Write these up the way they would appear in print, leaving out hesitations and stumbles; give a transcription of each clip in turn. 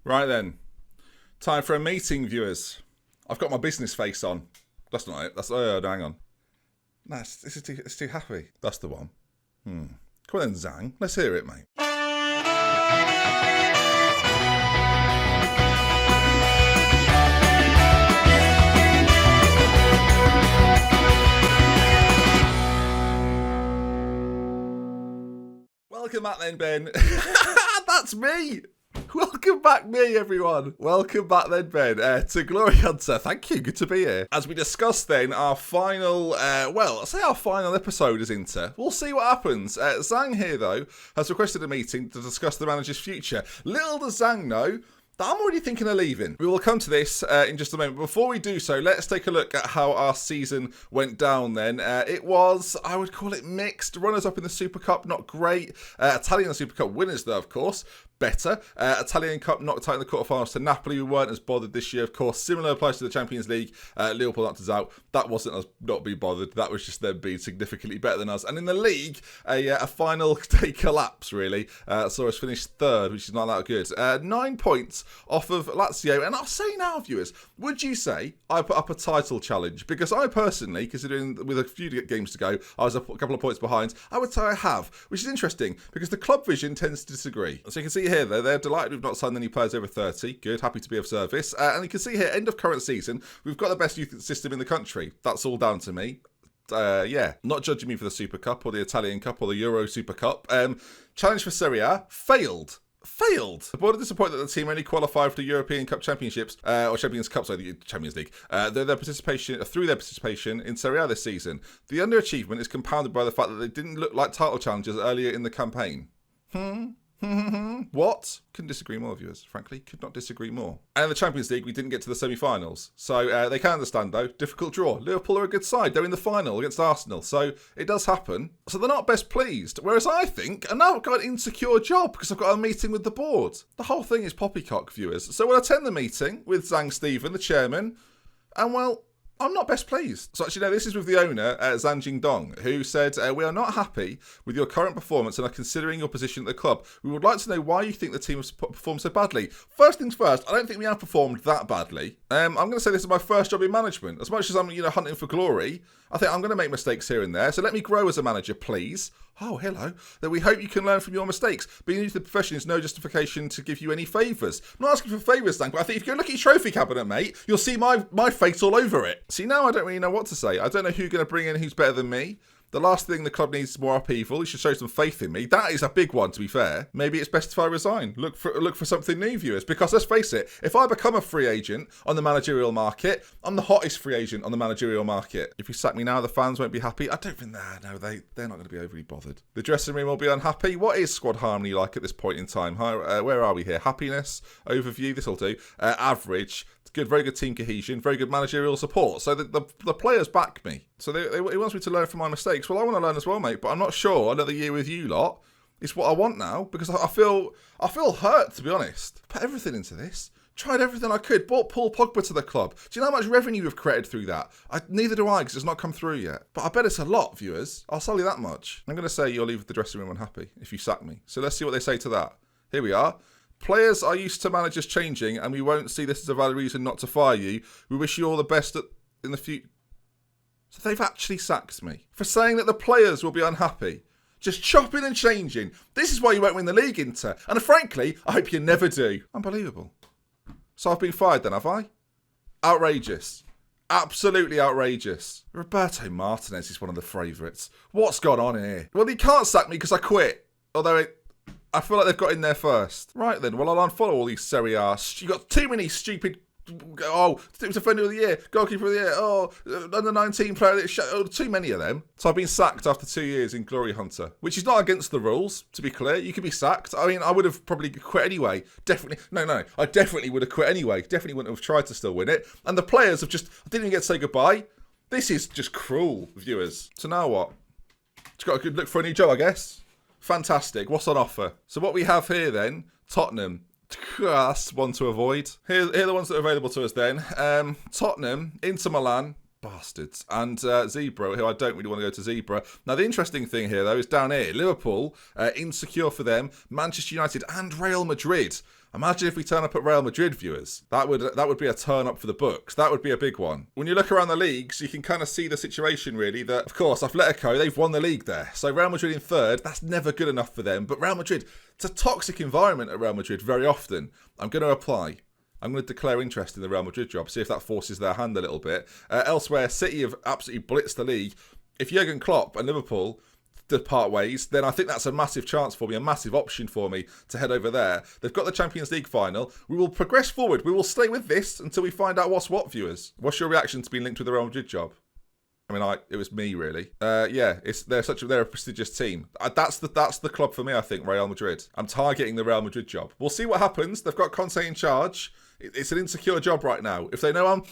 Right then, time for a meeting, viewers. I've got my business face on. That's not it. That's no, hang on. No, it's too happy. That's the one. Come on then, Zang. Let's hear it, mate. Welcome back then, Ben. That's me. Welcome back, me, everyone. Welcome back then, Ben, to Glory Hunter. Thank you. Good to be here. As we discussed then, our final, our final episode is into. We'll see what happens. Zang here, though, has requested a meeting to discuss the manager's future. Little does Zang know that I'm already thinking of leaving. We will come to this in just a moment. Before we do so, let's take a look at how our season went down then. It was, I would call it mixed. Runners-up in the Super Cup, not great. Italian Super Cup winners, though, of course. Better. Italian Cup knocked out in the quarterfinals to Napoli. We weren't as bothered this year, of course. Similar applies to the Champions League. Liverpool knocked us out. That wasn't us not being bothered. That was just them being significantly better than us. And in the league, a final day collapse, really. Saw us finish third, which is not that good. 9 points off of Lazio. And I'll say now, viewers, would you say I put up a title challenge? Because I personally, considering with a few games to go, I was a couple of points behind. I would say I have, which is interesting because the club vision tends to disagree. So you can see here, though, they're delighted we've not signed any players over 30. Good, happy to be of service. And you can see here, end of current season, we've got the best youth system in the country. That's all down to me. Not judging me for the Super Cup or the Italian Cup or the Euro Super Cup. Challenge for Serie A, failed. The board are disappointed that the team only qualified for the European Cup Championships, or Champions Cup, sorry, the Champions League, through their participation in Serie A this season. The underachievement is compounded by the fact that they didn't look like title challengers earlier in the campaign. What? Couldn't disagree more, viewers. Frankly, could not disagree more. And in the Champions League, we didn't get to the semi-finals. So they can understand, though. Difficult draw. Liverpool are a good side. They're in the final against Arsenal. So it does happen. So they're not best pleased. Whereas I think, and now I've got an insecure job because I've got a meeting with the board. The whole thing is poppycock, viewers. So we'll attend the meeting with Zhang Stephen, the chairman. And, well, I'm not best pleased. So actually, no, this is with the owner, Zhang Jingdong, who said, we are not happy with your current performance and are considering your position at the club. We would like to know why you think the team has performed so badly. First things first, I don't think we have performed that badly. I'm going to say this is my first job in management. As much as I'm, hunting for glory, I think I'm going to make mistakes here and there. So let me grow as a manager, please. Oh, hello. That we hope you can learn from your mistakes. Being new to the profession is no justification to give you any favours. I'm not asking for favours, Dan, but I think if you go look at your trophy cabinet, mate, you'll see my face all over it. See, now I don't really know what to say. I don't know who you're going to bring in who's better than me. The last thing the club needs is more upheaval. You should show some faith in me. That is a big one, to be fair. Maybe it's best if I resign. Look for something new, viewers. Because let's face it, if I become a free agent on the managerial market, I'm the hottest free agent on the managerial market. If you sack me now, the fans won't be happy. I don't think they're not going to be overly bothered. The dressing room will be unhappy. What is squad harmony like at this point in time? Where are we here? Happiness, overview, this will do. Average. Good, very good team cohesion, very good managerial support. So the players back me. So he wants me to learn from my mistakes. Well, I want to learn as well, mate. But I'm not sure another year with you lot is what I want now because I feel hurt, to be honest. Put everything into this. Tried everything I could. Bought Paul Pogba to the club. Do you know how much revenue we've created through that? Neither do I, because it's not come through yet. But I bet it's a lot, viewers. I'll tell you that much. I'm going to say you'll leave the dressing room unhappy if you sack me. So let's see what they say to that. Here we are. Players are used to managers changing, and we won't see this as a valid reason not to fire you. We wish you all the best in the future. So they've actually sacked me for saying that the players will be unhappy. Just chopping and changing. This is why you won't win the league, Inter. And frankly, I hope you never do. Unbelievable. So I've been fired then, have I? Outrageous. Absolutely outrageous. Roberto Martinez is one of the favourites. What's gone on here? Well, he can't sack me because I quit. Although I feel like they've got in there first. Right then, well, I'll unfollow all these Serie A. You got too many stupid... Oh, defender of the year, goalkeeper of the year, under 19 player, too many of them. So I've been sacked after 2 years in Glory Hunter, which is not against the rules, to be clear. You could be sacked. I mean, I would have probably quit anyway. Definitely, no, I definitely would have quit anyway. Definitely wouldn't have tried to still win it. And the players have just, I didn't even get to say goodbye. This is just cruel, viewers. So now what? Just got to look for a new job, I guess. Fantastic. What's on offer? So what we have here then, Tottenham. That's one to avoid. Here are the ones that are available to us then. Tottenham, Inter Milan, bastards. And Zebra, who I don't really want to go to Zebra. Now, the interesting thing here, though, is down here. Liverpool, insecure for them. Manchester United and Real Madrid. Imagine if we turn up at Real Madrid, viewers. That would be a turn up for the books. That would be a big one. When you look around the leagues, you can kind of see the situation, really, that, of course, Atletico, they've won the league there. So Real Madrid in third, that's never good enough for them. But Real Madrid, it's a toxic environment at Real Madrid very often. I'm going to apply. I'm going to declare interest in the Real Madrid job, see if that forces their hand a little bit. Elsewhere, City have absolutely blitzed the league. If Jurgen Klopp and Liverpool depart ways, then I think that's a massive chance for me, a massive option for me to head over there. They've got the Champions League final. We will progress forward. We will stay with this until we find out what's what, viewers. What's your reaction to being linked with the Real Madrid job? I mean, it was me, really. Yeah, they're a prestigious team. That's the club for me, I think, Real Madrid. I'm targeting the Real Madrid job. We'll see what happens. They've got Conte in charge. It's an insecure job right now. If they know I'm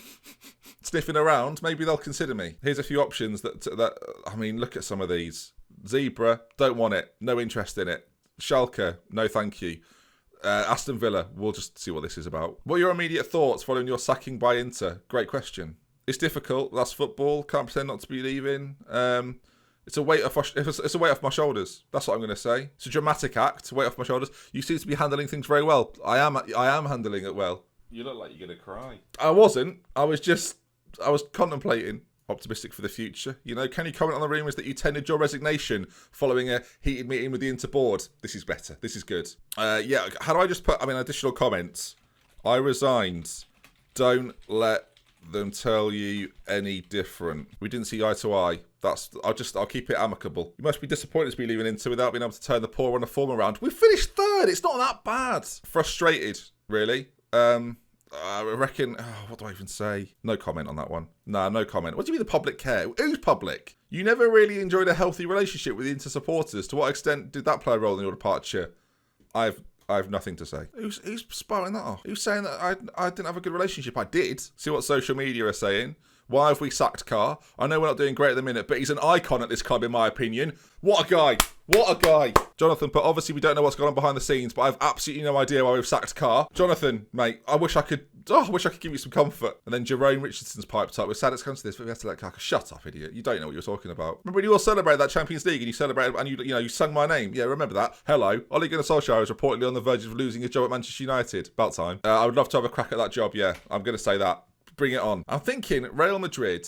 sniffing around, maybe they'll consider me. Here's a few options that I mean, look at some of these. Zebra, don't want it. No interest in it. Schalke, no thank you. Aston Villa, we'll just see what this is about. What are your immediate thoughts following your sacking by Inter? Great question. It's difficult. That's football. Can't pretend not to be leaving. It's a weight off my shoulders. That's what I'm going to say. It's a dramatic act. Weight off my shoulders. You seem to be handling things very well. I am handling it well. You look like you're going to cry. I wasn't. I was contemplating. Optimistic for the future. You know, can you comment on the rumours that you tendered your resignation following a heated meeting with the Inter board? This is better. This is good. Yeah, how do I just put, additional comments? I resigned. Don't let them tell you any different. We didn't see eye to eye. I'll keep it amicable. You must be disappointed to be leaving Inter without being able to turn the poor run of form around. We finished third. It's not that bad. Frustrated, really. I reckon, what do I even say? No comment on that one. No comment. What do you mean the public care? Who's public? You never really enjoyed a healthy relationship with the Inter supporters. To what extent did that play a role in your departure? I have nothing to say. Who's spouting that off? Who's saying that I didn't have a good relationship? I did. See what social media are saying. Why have we sacked Carr? I know we're not doing great at the minute, but he's an icon at this club, in my opinion. What a guy. What a guy. Jonathan, but obviously we don't know what's going on behind the scenes, but I've absolutely no idea why we've sacked Carr. Jonathan, mate, I wish I could give you some comfort. And then Jerome Richardson's piped up. We're sad it's come to this, but we have to let Carr. Shut up, idiot. You don't know what you're talking about. Remember when you all celebrated that Champions League and you celebrated and you sung my name? Yeah, remember that. Hello. Ole Gunnar Solskjaer is reportedly on the verge of losing his job at Manchester United. About time. I would love to have a crack at that job, yeah. I'm going to say that. Bring it on. I'm thinking Real Madrid,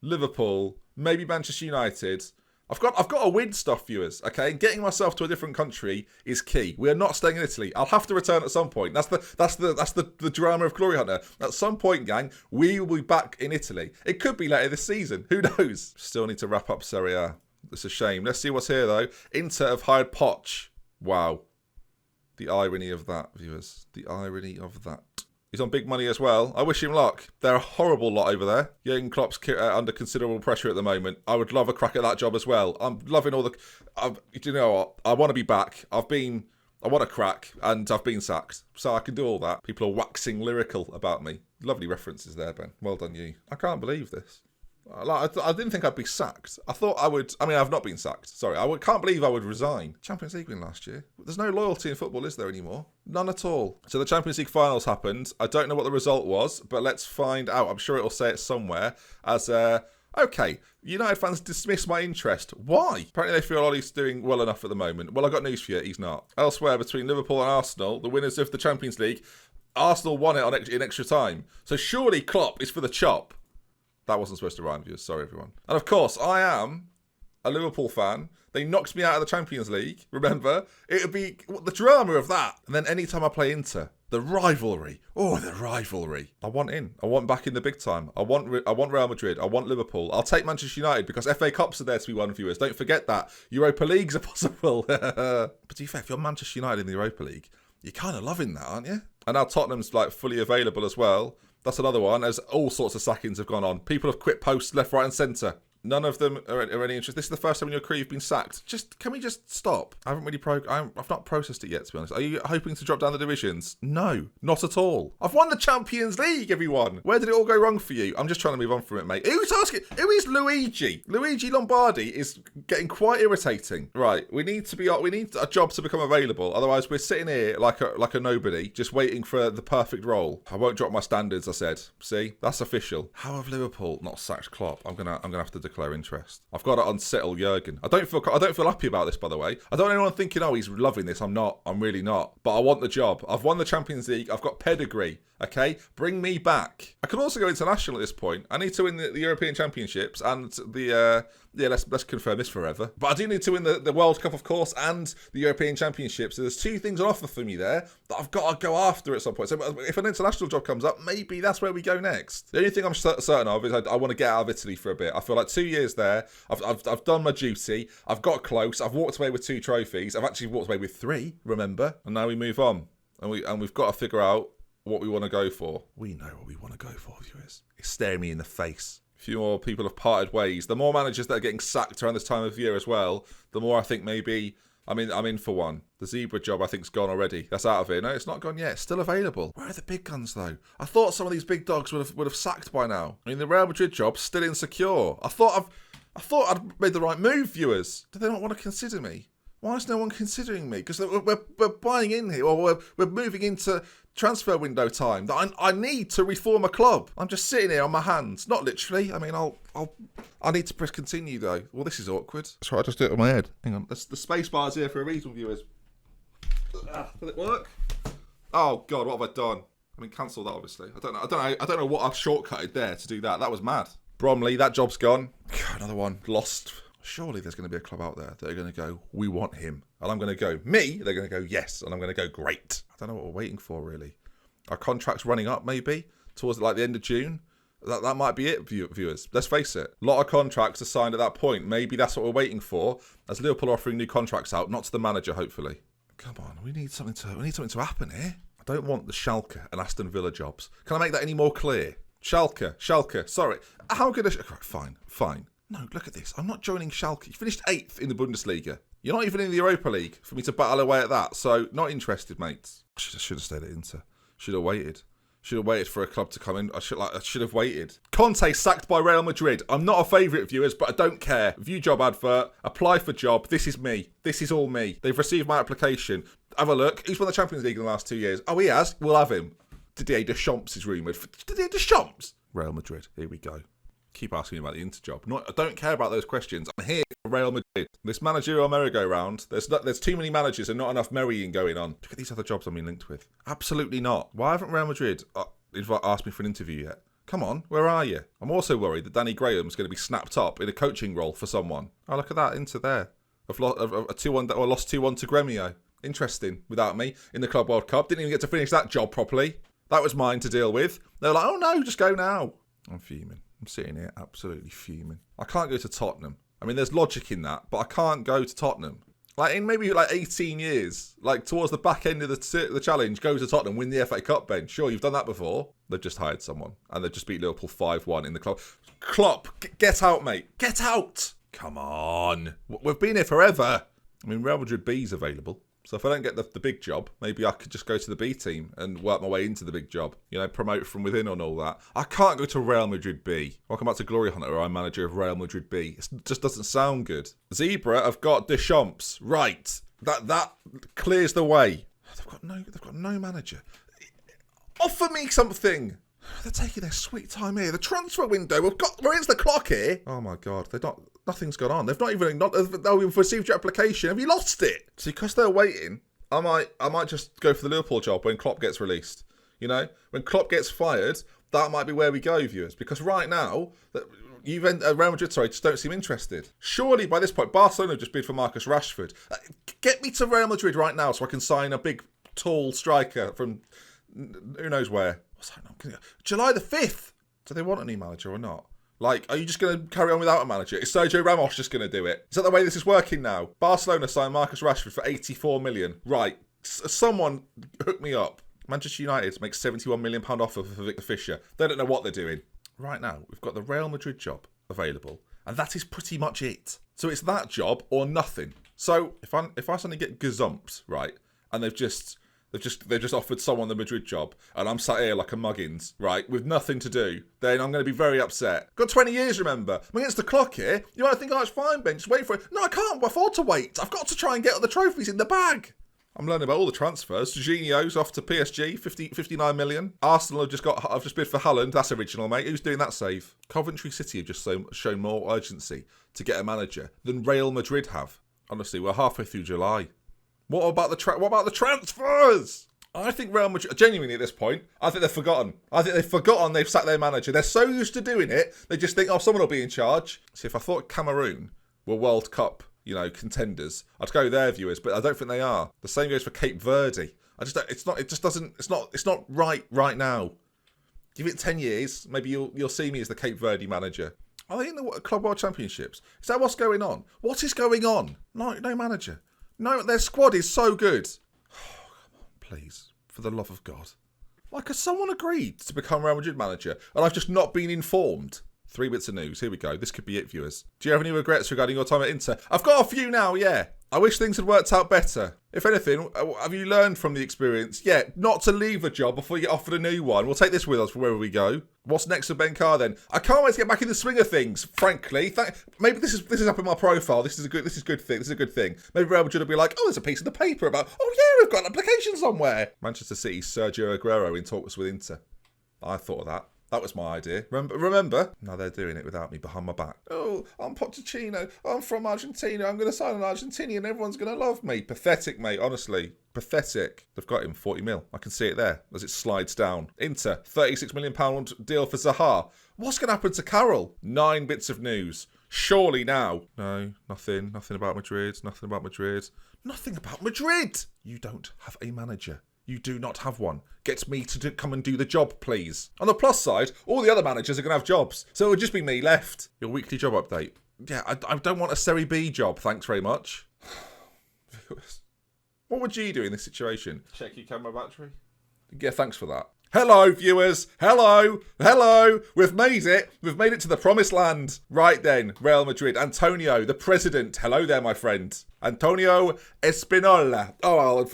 Liverpool, maybe Manchester United. I've got a win stuff, viewers, okay? Getting myself to a different country is key. We are not staying in Italy. I'll have to return at some point. That's the drama of Glory Hunter. At some point, gang, we will be back in Italy. It could be later this season. Who knows? Still need to wrap up Serie A. It's a shame. Let's see what's here, though. Inter have hired Poch. Wow. The irony of that, viewers. The irony of that. He's on big money as well. I wish him luck. They're a horrible lot over there. Jurgen Klopp's under considerable pressure at the moment. I would love a crack at that job as well. I'm loving all the... you know what? I want to be back. I want a crack, and I've been sacked. So I can do all that. People are waxing lyrical about me. Lovely references there, Ben. Well done, you. I can't believe this. I didn't think I'd be sacked. I thought I would... I've not been sacked. Sorry, can't believe I would resign. Champions League win last year. There's no loyalty in football, is there, anymore? None at all. So the Champions League finals happened. I don't know what the result was, but let's find out. I'm sure it'll say it somewhere as... okay, United fans dismiss my interest. Why? Apparently they feel Ollie's doing well enough at the moment. Well, I've got news for you. He's not. Elsewhere, between Liverpool and Arsenal, the winners of the Champions League, Arsenal won it in extra time. So surely Klopp is for the chop. That wasn't supposed to rhyme, viewers. Sorry, everyone. And of course, I am a Liverpool fan. They knocked me out of the Champions League. Remember? It would be the drama of that. And then anytime I play Inter, the rivalry. Oh, the rivalry. I want in. I want back in the big time. I want Real Madrid. I want Liverpool. I'll take Manchester United because FA Cups are there to be won, viewers. Don't forget that. Europa Leagues are possible. But to be fair, if you're Manchester United in the Europa League, you're kind of loving that, aren't you? And now Tottenham's fully available as well. That's another one, as all sorts of sackings have gone on. People have quit posts left, right and centre. None of them are any interest. This is the first time in your career you've been sacked. Can we just stop? I've not processed it yet, to be honest. Are you hoping to drop down the divisions? No, not at all. I've won the Champions League, everyone. Where did it all go wrong for you? I'm just trying to move on from it, mate. Who's asking? Who is Luigi? Luigi Lombardi is getting quite irritating. Right, we need a job to become available. Otherwise, we're sitting here like a nobody, just waiting for the perfect role. I won't drop my standards, I said. See, that's official. How have Liverpool not sacked Klopp? I'm gonna have to declare interest. I've got to unsettle Jurgen. I don't feel happy about this, by the way. I don't want anyone thinking, oh, he's loving this. I'm not. I'm really not. But I want the job. I've won the Champions League. I've got pedigree. Okay, bring me back. I can also go international at this point. I need to win the European Championships and the let's confirm this forever. But I do need to win the World Cup, of course, and the European Championships. So there's two things on offer for me there that I've got to go after at some point. So if an international job comes up, maybe that's where we go next. The only thing I'm certain of is I want to get out of Italy for a bit. I feel like 2 years there. I've done my duty. I've got close. I've walked away with 2 trophies. I've actually walked away with 3. Remember? And now we move on, and we've got to figure out what we want to go for. We know what we want to go for, viewers. It's staring me in the face. A few more people have parted ways. The more managers that are getting sacked around this time of year as well, the more I think maybe I'm in for one. The Zebra job I think's gone already. That's out of here. No, it's not gone yet. It's still available. Where are the big guns though? I thought some of these big dogs would have sacked by now. I mean, the Real Madrid job's still insecure. I thought I'd made the right move, viewers. Do they not want to consider me? Why is no one considering me? Because we're buying in here, or we're moving into transfer window time. That I need to reform a club. I'm just sitting here on my hands. Not literally. I mean, I need to press continue though. Well, this is awkward. That's right. I just do it with my head. Hang on. The space bar's here for a reason, viewers. Did it work? Oh God, what have I done? I mean, cancel that. Obviously, I don't know what I've shortcutted there to do that. That was mad. Bromley, that job's gone. Another one lost. Surely there's going to be a club out there that are going to go, we want him. And I'm going to go, me? They're going to go, yes. And I'm going to go, great. I don't know what we're waiting for, really. Our contract's running up, maybe, towards like the end of June. That might be it, viewers. Let's face it. A lot of contracts are signed at that point. Maybe that's what we're waiting for, as Liverpool are offering new contracts out, not to the manager, hopefully. Come on, we need something to happen here. I don't want the Schalke and Aston Villa jobs. Can I make that any more clear? Schalke. Sorry. How good Fine. No, look at this. I'm not joining Schalke. You finished 8th in the Bundesliga. You're not even in the Europa League for me to battle away at that. So, not interested, mates. I should have stayed at Inter. Should have waited. Should have waited for a club to come in. I should have waited. Conte sacked by Real Madrid. I'm not a favourite, viewers, but I don't care. View job advert. Apply for job. This is me. This is all me. They've received my application. Have a look. Who's won the Champions League in the last 2 years? Oh, he has. We'll have him. Didier Deschamps is rumoured. Didier Deschamps? Real Madrid. Here we go. Keep asking me about the Inter job. I don't care about those questions. I'm here for Real Madrid. This managerial merry-go-round, there's too many managers and not enough marrying going on. Look at these other jobs I'm being linked with. Absolutely not. Why haven't Real Madrid asked me for an interview yet? Come on, where are you? I'm also worried that Danny Graham's going to be snapped up in a coaching role for someone. Oh, look at that, Inter there. A 2-1, or lost 2-1 to Gremio. Interesting, without me, in the Club World Cup. Didn't even get to finish that job properly. That was mine to deal with. They were like, oh no, just go now. I'm fuming. I'm sitting here absolutely fuming. I can't go to Tottenham. I mean, there's logic in that, but I can't go to Tottenham. Like, in maybe like 18 years, like towards the back end of the challenge, go to Tottenham, win the FA Cup, Ben. Sure, you've done that before. They've just hired someone, and they've just beat Liverpool 5-1 in the club. Klopp, get out, mate. Get out. Come on. We've been here forever. I mean, Real Madrid B's available. So if I don't get the big job, maybe I could just go to the B team and work my way into the big job. You know, promote from within and all that. I can't go to Real Madrid B. Welcome back to Glory Hunter, where I'm manager of Real Madrid B. It just doesn't sound good. Zebra have got Deschamps. Right. That clears the way. They've got no manager. Offer me something. They're taking their sweet time here. The transfer window. We're into the clock here. Oh my God. Nothing's gone on. They've not even we've received your application. Have you lost it? See, because they're waiting, I might just go for the Liverpool job when Klopp gets released. You know, when Klopp gets fired, that might be where we go, viewers. Because right now, Real Madrid, just don't seem interested. Surely by this point, Barcelona just bid for Marcus Rashford. Get me to Real Madrid right now so I can sign a big, tall striker from who knows where. What's that? July the 5th. Do they want a new manager or not? Like, are you just going to carry on without a manager? Is Sergio Ramos just going to do it? Is that the way this is working now? Barcelona signed Marcus Rashford for 84 million. Right. Someone hook me up. Manchester United makes £71 million offer for Victor Fisher. They don't know what they're doing. Right now, we've got the Real Madrid job available. And that is pretty much it. So it's that job or nothing. So if I suddenly get gazumped, right, and they've just offered someone the Madrid job, and I'm sat here like a muggins, right, with nothing to do, then I'm going to be very upset. Got 20 years, remember. I'm against the clock here. You might think, oh, it's fine, Ben, just wait for it. No, I can't afford to wait. I've got to try and get all the trophies in the bag. I'm learning about all the transfers. Jorginho's off to PSG, 59 million. Arsenal have just bid for Haaland. That's original, mate. Who's doing that save? Coventry City have just shown more urgency to get a manager than Real Madrid have. Honestly, we're halfway through July. What about the transfers? I think Real Madrid, genuinely at this point, I think they've forgotten. They've sacked their manager. They're so used to doing it, they just think, oh, someone will be in charge. See, if I thought Cameroon were World Cup, contenders, I'd go there, viewers, but I don't think they are. The same goes for Cape Verde. It's not right now. Give it 10 years, maybe you'll see me as the Cape Verde manager. Are they in the Club World Championships? Is that what's going on? What is going on? No manager. No, their squad is so good. Oh, come on, please, for the love of God. Like, has someone agreed to become Real Madrid manager, and I've just not been informed? 3 bits of news. Here we go. This could be it, viewers. Do you have any regrets regarding your time at Inter? I've got a few now, yeah. I wish things had worked out better. If anything, have you learned from the experience? Yeah, not to leave a job before you get offered a new one. We'll take this with us wherever we go. What's next for Ben Carr then? I can't wait to get back in the swing of things, frankly. Maybe this is up in my profile. This is a good thing. Maybe Real Madrid will be like, oh, there's a piece of the paper about, oh yeah, we've got an application somewhere. Manchester City's Sergio Aguero in talks with Inter. I thought of that. That was my idea. Remember? Now they're doing it without me behind my back. Oh, I'm Pochettino. I'm from Argentina. I'm going to sign an Argentinian. Everyone's going to love me. Pathetic, mate. Honestly. Pathetic. They've got him 40 mil. I can see it there as it slides down. Inter, £36 million deal for Zaha. What's going to happen to Carroll? 9 bits of news. Surely now. No, nothing. Nothing about Madrid. Nothing about Madrid. Nothing about Madrid. You don't have a manager. You do not have one. Get me to come and do the job, please. On the plus side, all the other managers are going to have jobs. So it would just be me left. Your weekly job update. Yeah, I don't want a Serie B job. Thanks very much. What would you do in this situation? Check your camera battery. Yeah, thanks for that. Hello, viewers. Hello. We've made it. We've made it to the promised land. Right then, Real Madrid. Antonio, the president. Hello there, my friend. Antonio Espinola. Oh,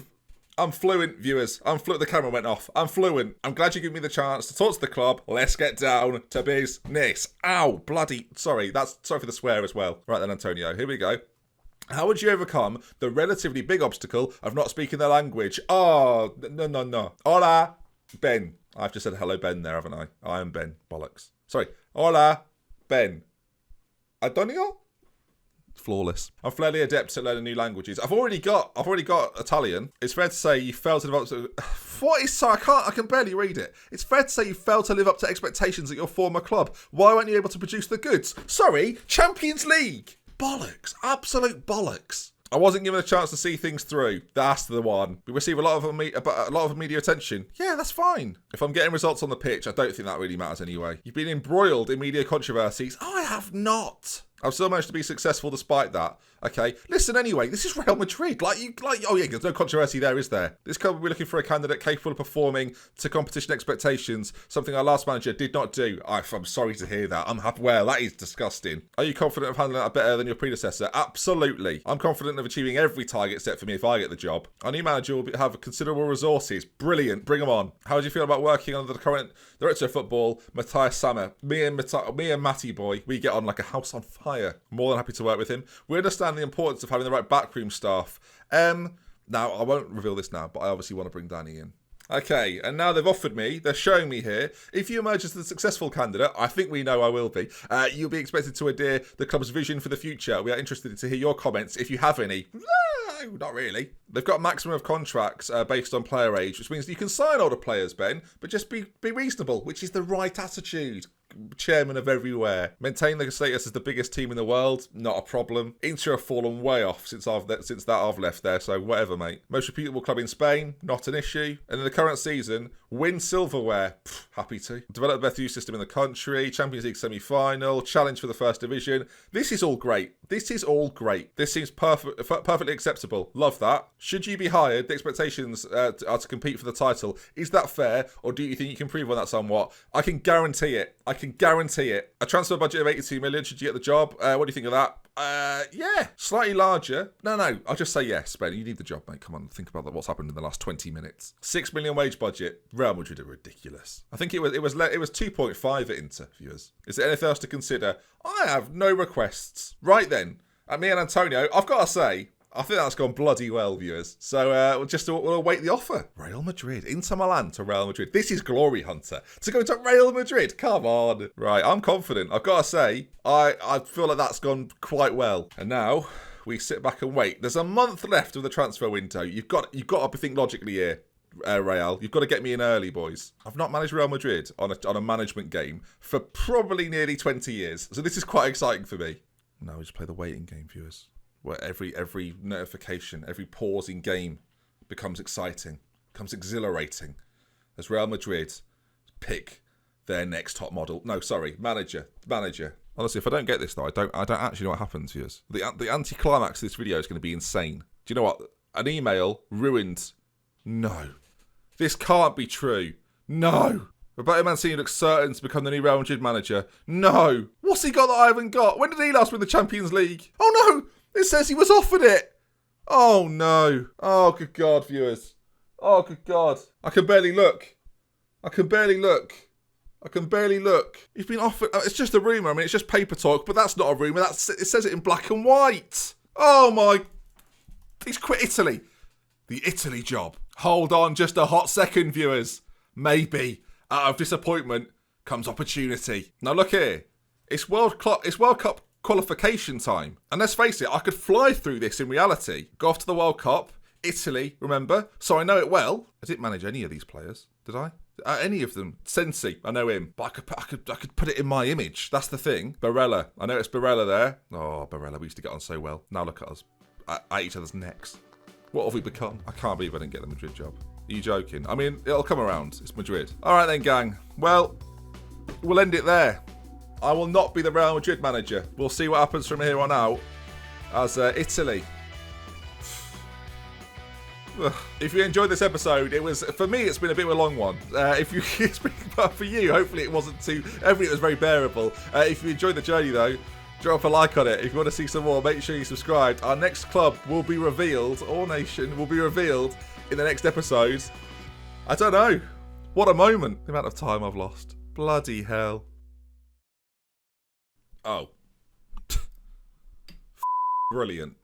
I'm fluent, viewers. I'm fluent. The camera went off. I'm fluent. I'm glad you gave me the chance to talk to the club. Let's get down to business. Ow, bloody. Sorry for the swear as well. Right then, Antonio. Here we go. How would you overcome the relatively big obstacle of not speaking their language? Oh, no. Hola, Ben. I've just said hello, Ben, there, haven't I? I am Ben. Bollocks. Sorry. Hola, Ben. Antonio? Flawless. I'm fairly adept at learning new languages. I've already got Italian. It's fair to say you failed to live up to... What is so? I can barely read it. It's fair to say you failed to live up to expectations at your former club. Why weren't you able to produce the goods? Sorry, Champions League. Bollocks. Absolute bollocks. I wasn't given a chance to see things through. That's the one. We receive a lot of media attention. Yeah, that's fine. If I'm getting results on the pitch, I don't think that really matters anyway. You've been embroiled in media controversies. I have not. I've still managed to be successful despite that. Okay, listen anyway, this is Real Madrid. Oh yeah, there's no controversy there, is there? This club will be looking for a candidate capable of performing to competition expectations, something our last manager did not do. I'm sorry to hear that. I'm happy. Well, that is disgusting. Are you confident of handling that better than your predecessor? Absolutely. I'm confident of achieving every target set for me if I get the job. Our new manager will have considerable resources. Brilliant. Bring them on. How do you feel about working under the current director of football, Matthias Sammer? Me and Matty boy, we get on like a house on fire. More than happy to work with him. We understand the importance of having the right backroom staff. Now, I won't reveal this now, but I obviously want to bring Danny in. Okay, and now they've offered me, they're showing me here, if you emerge as the successful candidate, I think we know I will be, you'll be expected to adhere the club's vision for the future. We are interested to hear your comments, if you have any. No, not really. They've got a maximum of contracts based on player age, which means you can sign older players, Ben, but just be reasonable, which is the right attitude. Chairman of everywhere. Maintain the status as the biggest team in the world, not a problem. Inter have fallen way off since I've left there, so whatever, mate. Most reputable club in Spain, not an issue. And in the current season, win silverware. Happy to. Develop the best youth system in the country, Champions League semi-final, challenge for the first division. This is all great. This seems perfectly acceptable. Love that. Should you be hired, the expectations are to compete for the title. Is that fair, or do you think you can improve on that somewhat? I can guarantee it. I can can guarantee it. A transfer budget of 82 million, should you get the job? What do you think of that? Yeah, slightly larger. No, I'll just say yes, Ben. You need the job, mate. Come on, think about what's happened in the last 20 minutes. 6 million wage budget. Real Madrid are ridiculous. I think it was 2.5 at Inter, viewers. Is there anything else to consider? I have no requests. Right then, at me and Antonio, I've got to say, I think that's gone bloody well, viewers. So we'll await the offer. Real Madrid, Inter Milan to Real Madrid. This is Glory Hunter. To go to Real Madrid, come on. Right, I'm confident. I've got to say, I feel like that's gone quite well. And now we sit back and wait. There's a month left of the transfer window. You've got to think logically here, Real. You've got to get me in early, boys. I've not managed Real Madrid on a management game for probably nearly 20 years. So this is quite exciting for me. Now we just play the waiting game, viewers. Where every notification, every pause in game becomes exciting, becomes exhilarating, as Real Madrid pick their next top model. No, sorry, manager. Honestly, if I don't get this though, I don't actually know what happens, viewers. The anticlimax of this video is going to be insane. Do you know what? An email ruined. No, this can't be true. No. Roberto Mancini looks certain to become the new Real Madrid manager. No. What's he got that I haven't got? When did he last win the Champions League? Oh no. It says he was offered it. Oh, no. Oh, good God, viewers. Oh, good God. I can barely look. He's been offered. It's just a rumour. I mean, it's just paper talk, but that's not a rumour. It says it in black and white. Oh, my. He's quit Italy. The Italy job. Hold on just a hot second, viewers. Maybe out of disappointment comes opportunity. Now, look here. It's World Cup qualification time. And let's face it, I could fly through this in reality. Go off to the World Cup, Italy, remember? So I know it well. I didn't manage any of these players, did I? Any of them. Sensi, I know him. But I could put it in my image. That's the thing. Barella. I know it's Barella there. Oh, Barella, we used to get on so well. Now look at us. At each other's necks. What have we become? I can't believe I didn't get the Madrid job. Are you joking? I mean, it'll come around. It's Madrid. All right then, gang. Well, we'll end it there. I will not be the Real Madrid manager. We'll see what happens from here on out as Italy. If you enjoyed this episode, for me, it's been a bit of a long one. But for you, hopefully it wasn't too. Everything was very bearable. If you enjoyed the journey, though, drop a like on it. If you want to see some more, make sure you subscribe. Our next club will be revealed. All Nation will be revealed in the next episode. I don't know. What a moment. The amount of time I've lost. Bloody hell. Oh. Brilliant.